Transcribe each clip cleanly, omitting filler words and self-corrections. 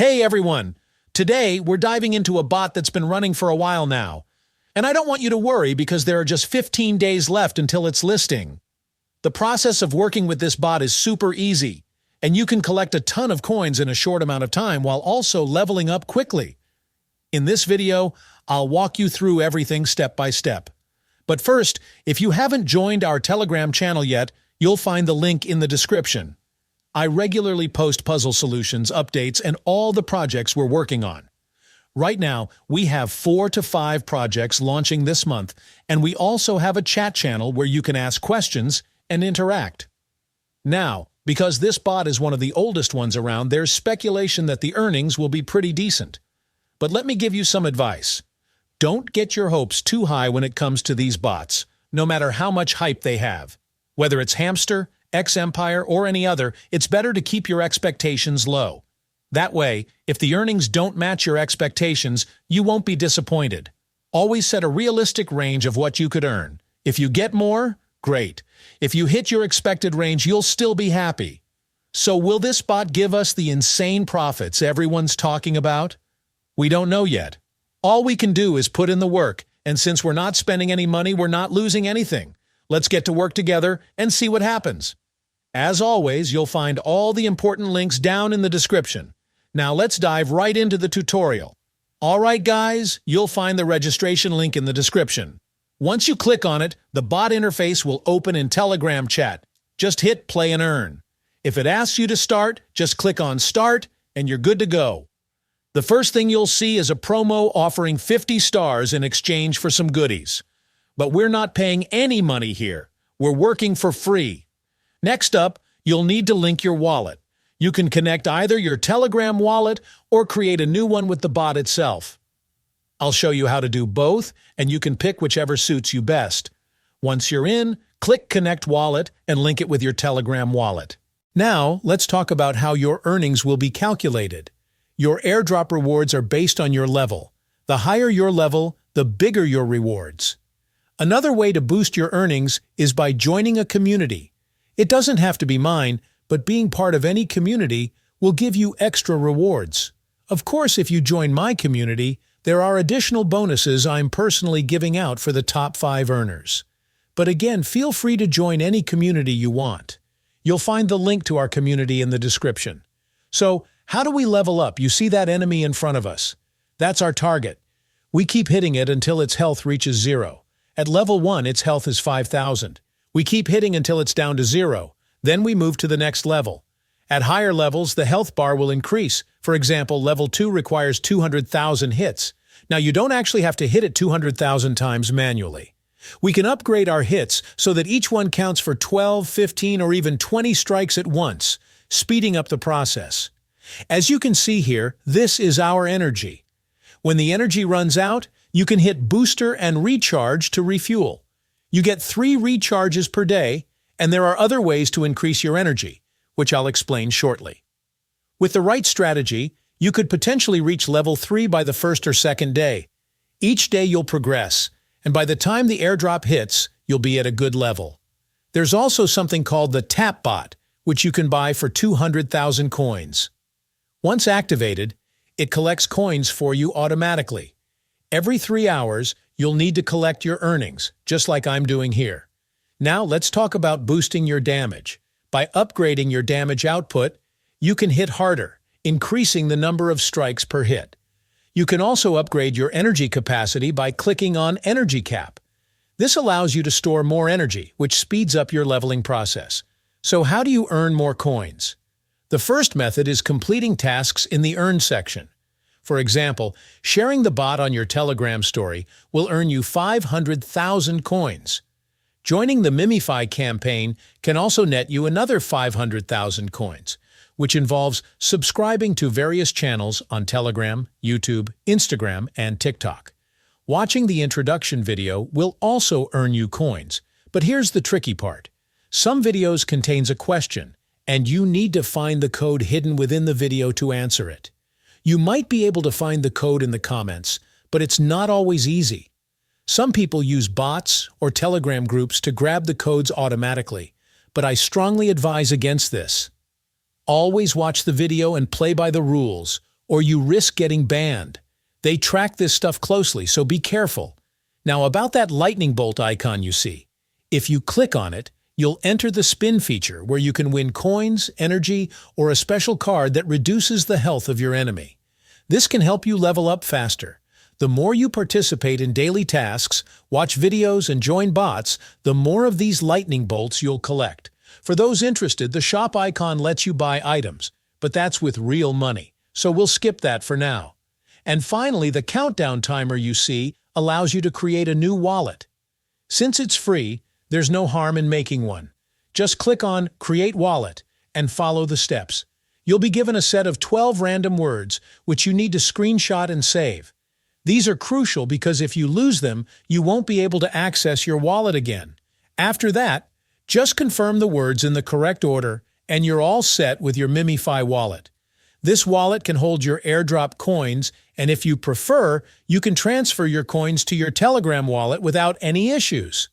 Hey everyone! Today, we're diving into a bot that's been running for a while now. And I don't want you to worry because there are just 15 days left until its listing. The process of working with this bot is super easy, and you can collect a ton of coins in a short amount of time while also leveling up quickly. In this video, I'll walk you through everything step by step. But first, if you haven't joined our Telegram channel yet, you'll find the link in the description. I regularly post puzzle solutions, updates, and all the projects we're working on. Right now, we have 4 to 5 projects launching this month, and we also have a chat channel where you can ask questions and interact. Now, because this bot is one of the oldest ones around, there's speculation that the earnings will be pretty decent. But let me give you some advice. Don't get your hopes too high when it comes to these bots, no matter how much hype they have. Whether it's Hamster, X-Empire, or any other, it's better to keep your expectations low. That way, if the earnings don't match your expectations, you won't be disappointed. Always set a realistic range of what you could earn. If you get more, great. If you hit your expected range, you'll still be happy. So will this bot give us the insane profits everyone's talking about? We don't know yet. All we can do is put in the work, and since we're not spending any money, we're not losing anything. Let's get to work together and see what happens. As always, you'll find all the important links down in the description. Now let's dive right into the tutorial. Alright guys, you'll find the registration link in the description. Once you click on it, the bot interface will open in Telegram chat. Just hit play and earn. If it asks you to start, just click on start and you're good to go. The first thing you'll see is a promo offering 50 stars in exchange for some goodies. But we're not paying any money here. We're working for free. Next up, you'll need to link your wallet. You can connect either your Telegram wallet or create a new one with the bot itself. I'll show you how to do both, and you can pick whichever suits you best. Once you're in, click Connect Wallet and link it with your Telegram wallet. Now, let's talk about how your earnings will be calculated. Your airdrop rewards are based on your level. The higher your level, the bigger your rewards. Another way to boost your earnings is by joining a community. It doesn't have to be mine, but being part of any community will give you extra rewards. Of course, if you join my community, there are additional bonuses I'm personally giving out for the top 5 earners. But again, feel free to join any community you want. You'll find the link to our community in the description. So, how do we level up? You see that enemy in front of us. That's our target. We keep hitting it until its health reaches 0. At level 1, its health is 5,000. We keep hitting until it's down to 0. Then we move to the next level. At higher levels, the health bar will increase. For example, level 2 requires 200,000 hits. Now, you don't actually have to hit it 200,000 times manually. We can upgrade our hits so that each one counts for 12, 15, or even 20 strikes at once, speeding up the process. As you can see here, this is our energy. When the energy runs out, you can hit booster and recharge to refuel. You get 3 recharges per day, and there are other ways to increase your energy, which I'll explain shortly. With the right strategy, you could potentially reach level 3 by the first or second day. Each day you'll progress, and by the time the airdrop hits, you'll be at a good level. There's also something called the Tap Bot, which you can buy for 200,000 coins. Once activated, it collects coins for you automatically. Every 3 hours, you'll need to collect your earnings, just like I'm doing here. Now let's talk about boosting your damage. By upgrading your damage output, you can hit harder, increasing the number of strikes per hit. You can also upgrade your energy capacity by clicking on Energy Cap. This allows you to store more energy, which speeds up your leveling process. So how do you earn more coins? The first method is completing tasks in the Earn section. For example, sharing the bot on your Telegram story will earn you 500,000 coins. Joining the MimiFi campaign can also net you another 500,000 coins, which involves subscribing to various channels on Telegram, YouTube, Instagram, and TikTok. Watching the introduction video will also earn you coins, but here's the tricky part. Some videos contains a question, and you need to find the code hidden within the video to answer it. You might be able to find the code in the comments, but it's not always easy. Some people use bots or Telegram groups to grab the codes automatically, but I strongly advise against this. Always watch the video and play by the rules, or you risk getting banned. They track this stuff closely, so be careful. Now about that lightning bolt icon you see. If you click on it, you'll enter the spin feature where you can win coins, energy, or a special card that reduces the health of your enemy. This can help you level up faster. The more you participate in daily tasks, watch videos, and join bots, the more of these lightning bolts you'll collect. For those interested, the shop icon lets you buy items, but that's with real money, so we'll skip that for now. And finally, the countdown timer you see allows you to create a new wallet. Since it's free, there's no harm in making one. Just click on Create Wallet and follow the steps. You'll be given a set of 12 random words, which you need to screenshot and save. These are crucial because if you lose them, you won't be able to access your wallet again. After that, just confirm the words in the correct order and you're all set with your MimiFi wallet. This wallet can hold your Airdrop coins, and if you prefer, you can transfer your coins to your Telegram wallet without any issues.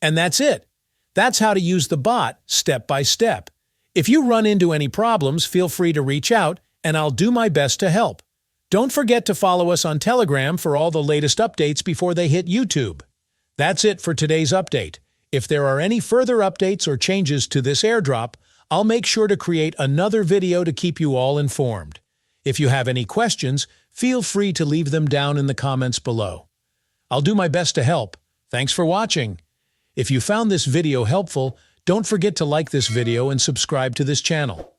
And that's it. That's how to use the bot step by step. If you run into any problems, feel free to reach out, and I'll do my best to help. Don't forget to follow us on Telegram for all the latest updates before they hit YouTube. That's it for today's update. If there are any further updates or changes to this airdrop, I'll make sure to create another video to keep you all informed. If you have any questions, feel free to leave them down in the comments below. I'll do my best to help. Thanks for watching. If you found this video helpful, don't forget to like this video and subscribe to this channel.